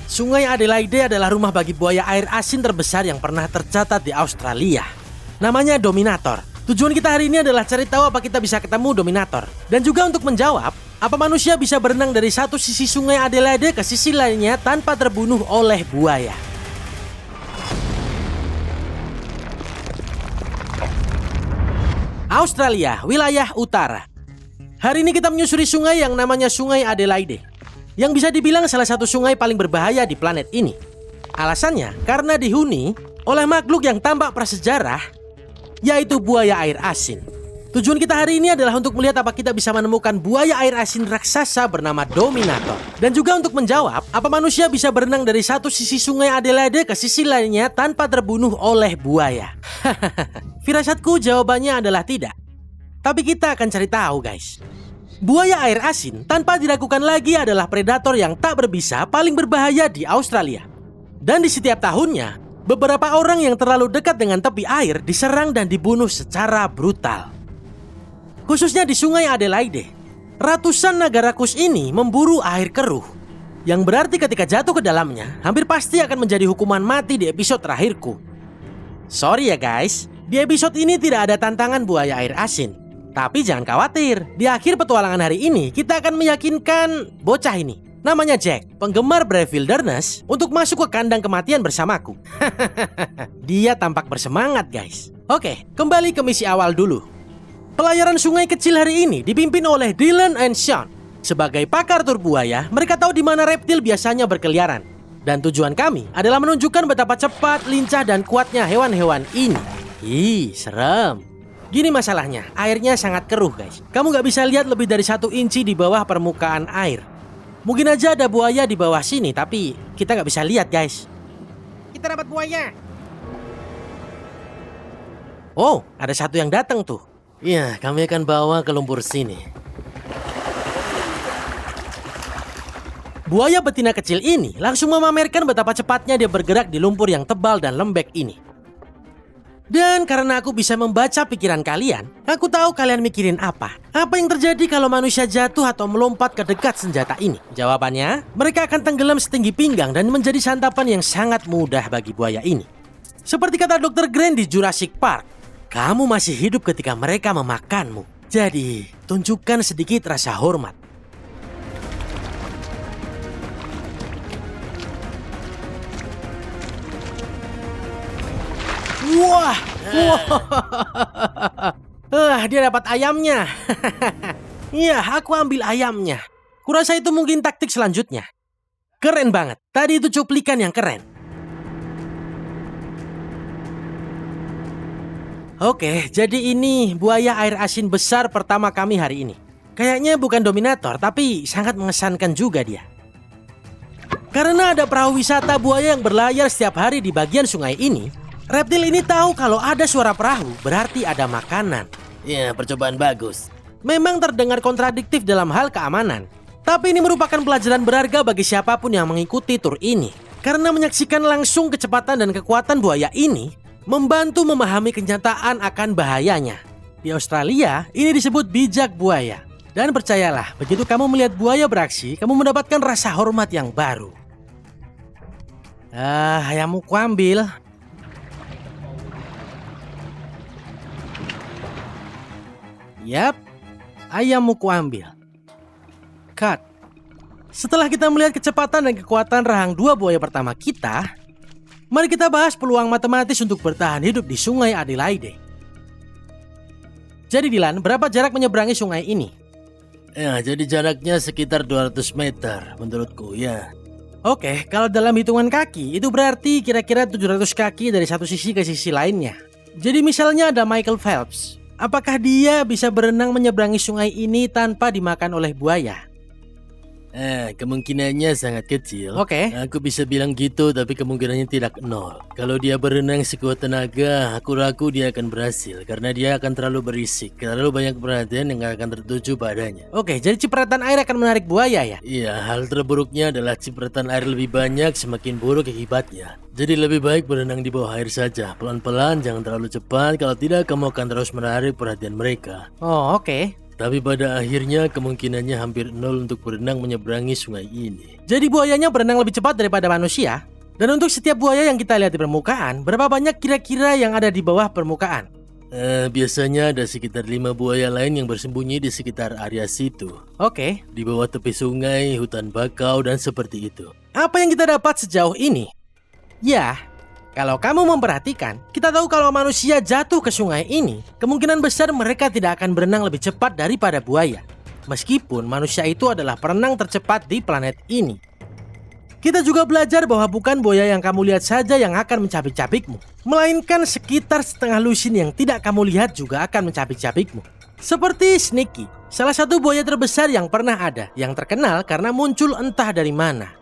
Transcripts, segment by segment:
Sungai Adelaide adalah rumah bagi buaya air asin terbesar yang pernah tercatat di Australia. Namanya Dominator. Tujuan kita hari ini adalah cari tahu apa kita bisa ketemu Dominator. Dan juga untuk menjawab, apa manusia bisa berenang dari satu sisi sungai Adelaide ke sisi lainnya tanpa terbunuh oleh buaya. Australia, wilayah utara. Hari ini kita menyusuri sungai yang namanya Sungai Adelaide, yang bisa dibilang salah satu sungai paling berbahaya di planet ini. Alasannya karena dihuni oleh makhluk yang tampak prasejarah, yaitu buaya air asin. Tujuan kita hari ini adalah untuk melihat apa kita bisa menemukan buaya air asin raksasa bernama Dominator. Dan juga untuk menjawab, apa manusia bisa berenang dari satu sisi sungai Adelaide ke sisi lainnya tanpa terbunuh oleh buaya. Firasatku jawabannya adalah tidak. Tapi kita akan cari tahu, guys. Buaya air asin tanpa diragukan lagi adalah predator yang tak berbisa paling berbahaya di Australia. Dan di setiap tahunnya, beberapa orang yang terlalu dekat dengan tepi air diserang dan dibunuh secara brutal. Khususnya di Sungai Adelaide, ratusan naga rakus ini memburu air keruh, yang berarti ketika jatuh ke dalamnya, hampir pasti akan menjadi hukuman mati di episode terakhirku. Sorry ya guys, di episode ini tidak ada tantangan buaya air asin. Tapi jangan khawatir, di akhir petualangan hari ini kita akan meyakinkan bocah ini, namanya Jack, penggemar Brave Wilderness, untuk masuk ke kandang kematian bersamaku. Dia tampak bersemangat guys. Oke, kembali ke misi awal dulu. Pelayaran sungai kecil hari ini dipimpin oleh Dylan and Sean. Sebagai pakar tur buaya, mereka tahu di mana reptil biasanya berkeliaran. Dan tujuan kami adalah menunjukkan betapa cepat, lincah, dan kuatnya hewan-hewan ini. Ih, serem. Gini masalahnya, airnya sangat keruh guys. Kamu gak bisa lihat lebih dari 1 inci di bawah permukaan air. Mungkin aja ada buaya di bawah sini, tapi kita gak bisa lihat guys. Kita dapat buaya. Oh, ada satu yang datang tuh. Iya, kami akan bawa ke lumpur sini. Buaya betina kecil ini langsung memamerkan betapa cepatnya dia bergerak di lumpur yang tebal dan lembek ini. Dan karena aku bisa membaca pikiran kalian, aku tahu kalian mikirin apa. Apa yang terjadi kalau manusia jatuh atau melompat ke dekat senjata ini? Jawabannya, mereka akan tenggelam setinggi pinggang dan menjadi santapan yang sangat mudah bagi buaya ini. Seperti kata Dr. Grant di Jurassic Park, kamu masih hidup ketika mereka memakanmu. Jadi, tunjukkan sedikit rasa hormat. Wah, dia dapat ayamnya. Iya, aku ambil ayamnya. Kurasa itu mungkin taktik selanjutnya. Keren banget. Tadi itu cuplikan yang keren. Oke, jadi ini buaya air asin besar pertama kami hari ini. Kayaknya bukan Dominator, tapi sangat mengesankan juga dia. Karena ada perahu wisata buaya yang berlayar setiap hari di bagian sungai ini, reptil ini tahu kalau ada suara perahu berarti ada makanan. Ya, percobaan bagus. Memang terdengar kontradiktif dalam hal keamanan. Tapi ini merupakan pelajaran berharga bagi siapapun yang mengikuti tur ini. Karena menyaksikan langsung kecepatan dan kekuatan buaya ini, membantu memahami kenyataan akan bahayanya. Di Australia, ini disebut bijak buaya. Dan percayalah, begitu kamu melihat buaya beraksi, kamu mendapatkan rasa hormat yang baru. Ayammu kuambil. Yap, ayammu kuambil. Cut. Setelah kita melihat kecepatan dan kekuatan rahang 2 buaya pertama kita, mari kita bahas peluang matematis untuk bertahan hidup di Sungai Adelaide. Jadi Dylan, berapa jarak menyeberangi sungai ini? Ya, jadi jaraknya sekitar 200 meter menurutku ya. Oke, kalau dalam hitungan kaki, itu berarti kira-kira 700 kaki dari satu sisi ke sisi lainnya. Jadi misalnya ada Michael Phelps. Apakah dia bisa berenang menyeberangi sungai ini tanpa dimakan oleh buaya? Kemungkinannya sangat kecil. Oke. Aku bisa bilang gitu, tapi kemungkinannya tidak 0. Kalau dia berenang sekuat tenaga, aku ragu dia akan berhasil. Karena dia akan terlalu berisik, terlalu banyak perhatian yang akan tertuju padanya. Oke, jadi cipratan air akan menarik buaya ya? Iya, hal terburuknya adalah cipratan air lebih banyak semakin buruk akibatnya. Jadi lebih baik berenang di bawah air saja. Pelan-pelan, jangan terlalu cepat. Kalau tidak, kamu akan terus menarik perhatian mereka. Oh, oke. Tapi pada akhirnya kemungkinannya hampir nol untuk berenang menyeberangi sungai ini. Jadi buayanya berenang lebih cepat daripada manusia? Dan untuk setiap buaya yang kita lihat di permukaan, berapa banyak kira-kira yang ada di bawah permukaan? Biasanya ada sekitar 5 buaya lain yang bersembunyi di sekitar area situ. Oke, Di bawah tepi sungai, hutan bakau, dan seperti itu. apa yang kita dapat sejauh ini? Ya, kalau kamu memperhatikan, kita tahu kalau manusia jatuh ke sungai ini, kemungkinan besar mereka tidak akan berenang lebih cepat daripada buaya. Meskipun manusia itu adalah perenang tercepat di planet ini. Kita juga belajar bahwa bukan buaya yang kamu lihat saja yang akan mencabik-cabikmu, melainkan sekitar setengah lusin yang tidak kamu lihat juga akan mencabik-cabikmu. Seperti Sneaky, salah satu buaya terbesar yang pernah ada, yang terkenal karena muncul entah dari mana.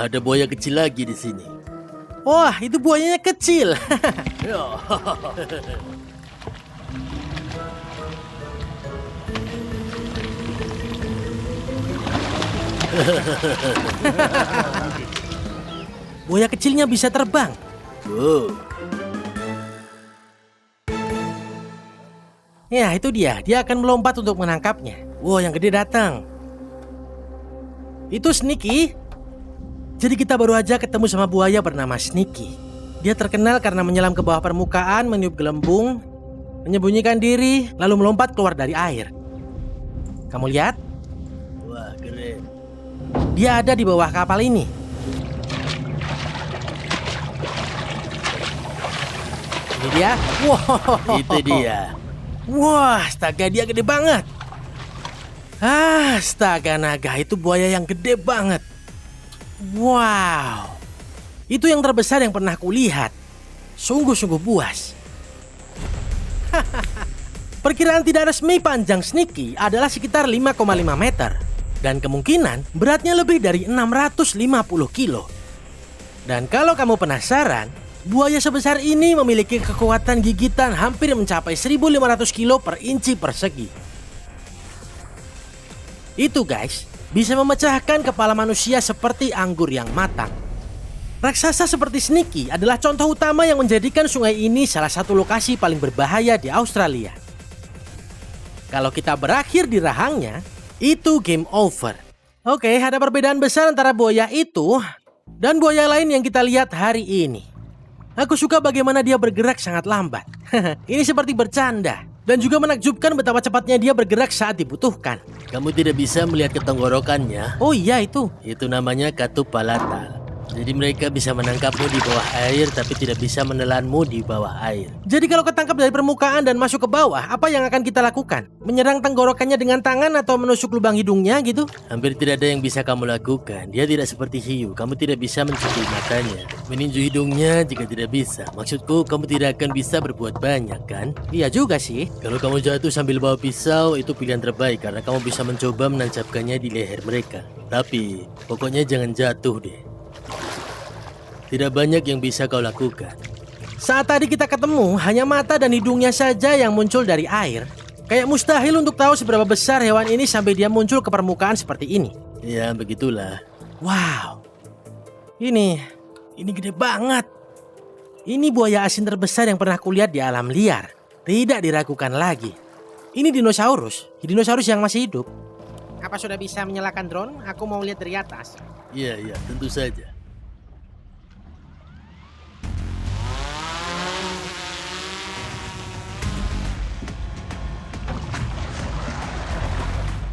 Ada buaya kecil lagi di sini. Wah, itu buayanya kecil. Buaya kecilnya bisa terbang. Wow. Ya, itu dia. Dia akan melompat untuk menangkapnya. Wow, yang gede datang. Itu Sneaky. Jadi kita baru aja ketemu sama buaya bernama Sneaky. Dia terkenal karena menyelam ke bawah permukaan, meniup gelembung, menyembunyikan diri, lalu melompat keluar dari air. Kamu lihat? Wah, keren. Dia ada di bawah kapal ini. Ini dia. Wow. Itu dia. Wah, astaga, dia gede banget. Astaga naga, itu buaya yang gede banget. Wow. Itu yang terbesar yang pernah kulihat. Sungguh-sungguh buas. Perkiraan tidak resmi panjang Sneaky adalah sekitar 5,5 meter. Dan kemungkinan beratnya lebih dari 650 kilo. Dan kalau kamu penasaran, buaya sebesar ini memiliki kekuatan gigitan hampir mencapai 1.500 kilo per inci persegi. Itu guys, bisa memecahkan kepala manusia seperti anggur yang matang. Raksasa seperti Sneaky adalah contoh utama yang menjadikan sungai ini salah satu lokasi paling berbahaya di Australia. Kalau kita berakhir di rahangnya, itu game over. Oke, ada perbedaan besar antara buaya itu dan buaya lain yang kita lihat hari ini. Aku suka bagaimana dia bergerak sangat lambat. Ini seperti bercanda. Dan juga menakjubkan betapa cepatnya dia bergerak saat dibutuhkan. Kamu tidak bisa melihat ketenggorokannya. Oh iya itu. Itu namanya katup palatal. Jadi mereka bisa menangkapmu di bawah air tapi tidak bisa menelanmu di bawah air. Jadi kalau ketangkap dari permukaan dan masuk ke bawah, apa yang akan kita lakukan? Menyerang tenggorokannya dengan tangan atau menusuk lubang hidungnya gitu? Hampir tidak ada yang bisa kamu lakukan. Dia tidak seperti hiu. Kamu tidak bisa mencuri matanya. Meninju hidungnya jika tidak bisa. Maksudku kamu tidak akan bisa berbuat banyak kan? Iya juga sih. Kalau kamu jatuh sambil bawa pisau itu pilihan terbaik karena kamu bisa mencoba menancapkannya di leher mereka. Tapi pokoknya jangan jatuh deh. Tidak banyak yang bisa kau lakukan. Saat tadi kita ketemu, hanya mata dan hidungnya saja yang muncul dari air. Kayak mustahil untuk tahu seberapa besar hewan ini sampai dia muncul ke permukaan seperti ini. Ya, begitulah. Wow. Ini gede banget. Ini buaya asin terbesar yang pernah kulihat di alam liar. Tidak diragukan lagi. Ini dinosaurus yang masih hidup. Apa sudah bisa menyalakan drone? Aku mau lihat dari atas. Iya, tentu saja.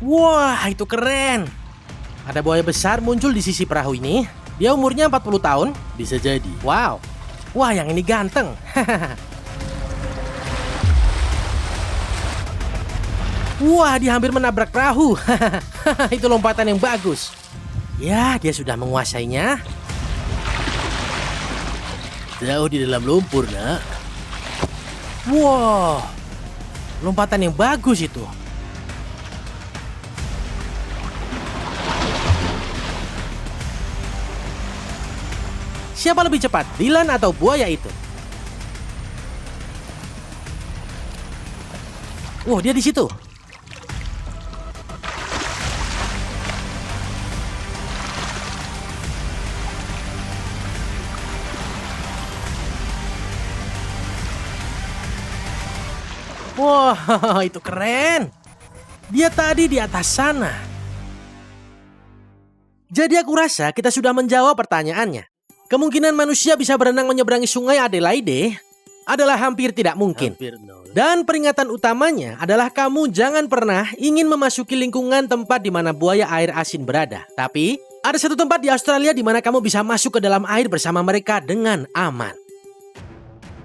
Wah, itu keren. Ada buaya besar muncul di sisi perahu ini. Dia umurnya 40 tahun. Bisa jadi. Wow. Wah, yang ini ganteng. Wah, dia hampir menabrak perahu. Itu lompatan yang bagus. Ya, dia sudah menguasainya. Jauh di dalam lumpur, nak. Wow. Lompatan yang bagus itu. Siapa lebih cepat, Dylan atau buaya itu? Wow, dia di situ. Wah, itu keren. Dia tadi di atas sana. Jadi aku rasa kita sudah menjawab pertanyaannya. Kemungkinan manusia bisa berenang menyeberangi sungai Adelaide adalah hampir tidak mungkin. Hampir nol. Dan peringatan utamanya adalah kamu jangan pernah ingin memasuki lingkungan tempat di mana buaya air asin berada. Tapi, ada satu tempat di Australia di mana kamu bisa masuk ke dalam air bersama mereka dengan aman.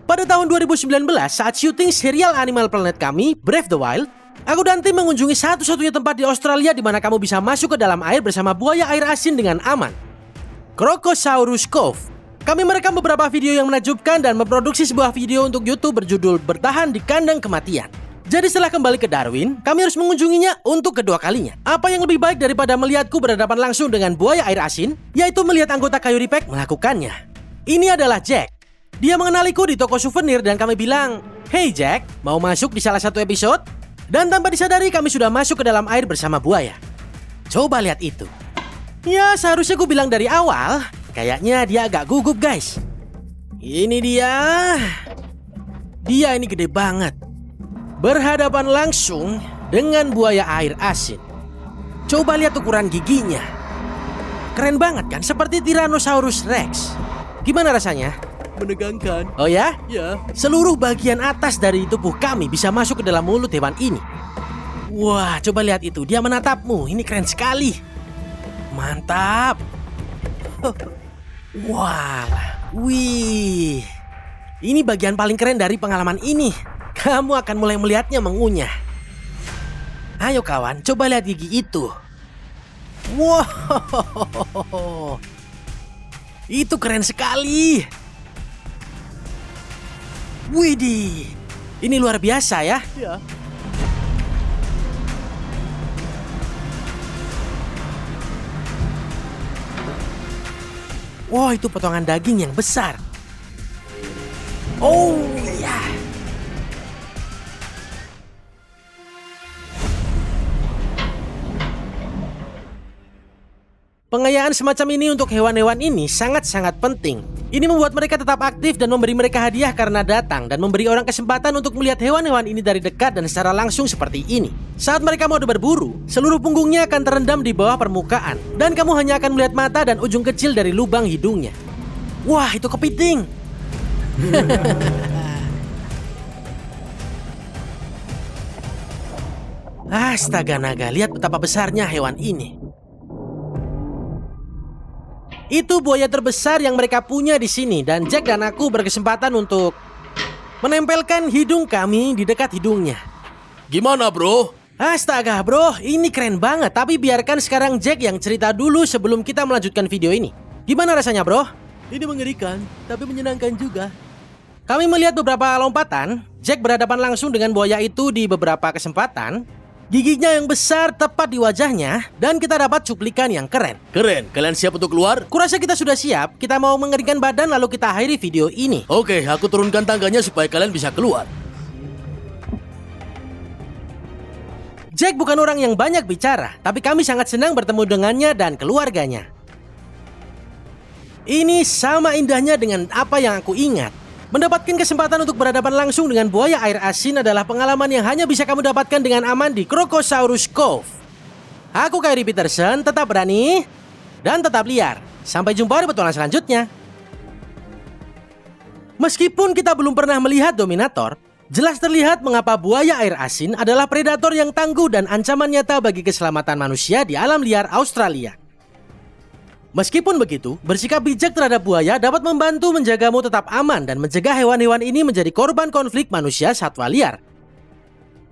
Pada tahun 2019, saat syuting serial Animal Planet kami, Brave the Wild, aku dan tim mengunjungi satu-satunya tempat di Australia di mana kamu bisa masuk ke dalam air bersama buaya air asin dengan aman. Crocosaurus Cove. Kami merekam beberapa video yang menakjubkan dan memproduksi sebuah video untuk YouTube berjudul Bertahan di Kandang Kematian. Jadi setelah kembali ke Darwin, kami harus mengunjunginya untuk kedua kalinya. Apa yang lebih baik daripada melihatku berhadapan langsung dengan buaya air asin, yaitu melihat anggota Coyote Pack melakukannya. Ini adalah Jack. Dia mengenaliku di toko souvenir dan kami bilang, "Hey Jack, mau masuk di salah satu episode?" Dan tanpa disadari kami sudah masuk ke dalam air bersama buaya. Coba lihat itu. Ya seharusnya gue bilang dari awal, kayaknya dia agak gugup guys. Ini dia. Dia ini gede banget. Berhadapan langsung dengan buaya air asin. Coba lihat ukuran giginya. Keren banget kan, seperti Tyrannosaurus Rex. Gimana rasanya? Menegangkan. Oh ya? Ya. Seluruh bagian atas dari tubuh kami bisa masuk ke dalam mulut hewan ini. Wah, coba lihat itu. Dia menatapmu. Ini keren sekali. Mantap. Wah. Wih. Ini bagian paling keren dari pengalaman ini. Kamu akan mulai melihatnya mengunyah. Ayo kawan, coba lihat gigi itu. Wow. Itu keren sekali. Widih, ini luar biasa ya. Ya. Wah, itu potongan daging yang besar. Oh iya. Pengayaan semacam ini untuk hewan-hewan ini sangat-sangat penting. Ini membuat mereka tetap aktif dan memberi mereka hadiah karena datang dan memberi orang kesempatan untuk melihat hewan-hewan ini dari dekat dan secara langsung seperti ini. Saat mereka mau berburu, seluruh punggungnya akan terendam di bawah permukaan dan kamu hanya akan melihat mata dan ujung kecil dari lubang hidungnya. Wah, itu kepiting. Astaga naga, lihat betapa besarnya hewan ini. Itu buaya terbesar yang mereka punya di sini dan Jack dan aku berkesempatan untuk menempelkan hidung kami di dekat hidungnya. Gimana bro? Astaga bro, ini keren banget. Tapi biarkan sekarang Jack yang cerita dulu sebelum kita melanjutkan video ini. Gimana rasanya bro? Ini mengerikan, tapi menyenangkan juga. Kami melihat beberapa lompatan. Jack berhadapan langsung dengan buaya itu di beberapa kesempatan. Giginya yang besar tepat di wajahnya dan kita dapat cuplikan yang keren. Keren, kalian siap untuk keluar? Kurasa kita sudah siap. Kita mau mengeringkan badan lalu kita akhiri video ini. Oke, aku turunkan tangganya supaya kalian bisa keluar. Jack bukan orang yang banyak bicara, tapi kami sangat senang bertemu dengannya dan keluarganya. Ini sama indahnya dengan apa yang aku ingat. Mendapatkan kesempatan untuk berhadapan langsung dengan buaya air asin adalah pengalaman yang hanya bisa kamu dapatkan dengan aman di Crocosaurus Cove. Aku Kyrie Peterson, tetap berani dan tetap liar. Sampai jumpa di petualangan selanjutnya. Meskipun kita belum pernah melihat Dominator, jelas terlihat mengapa buaya air asin adalah predator yang tangguh dan ancaman nyata bagi keselamatan manusia di alam liar Australia. Meskipun begitu, bersikap bijak terhadap buaya dapat membantu menjagamu tetap aman dan mencegah hewan-hewan ini menjadi korban konflik manusia satwa liar.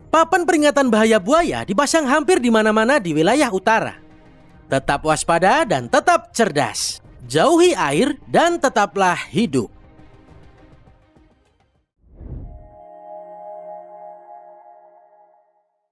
Papan peringatan bahaya buaya dipasang hampir di mana-mana di wilayah utara. Tetap waspada dan tetap cerdas. Jauhi air dan tetaplah hidup.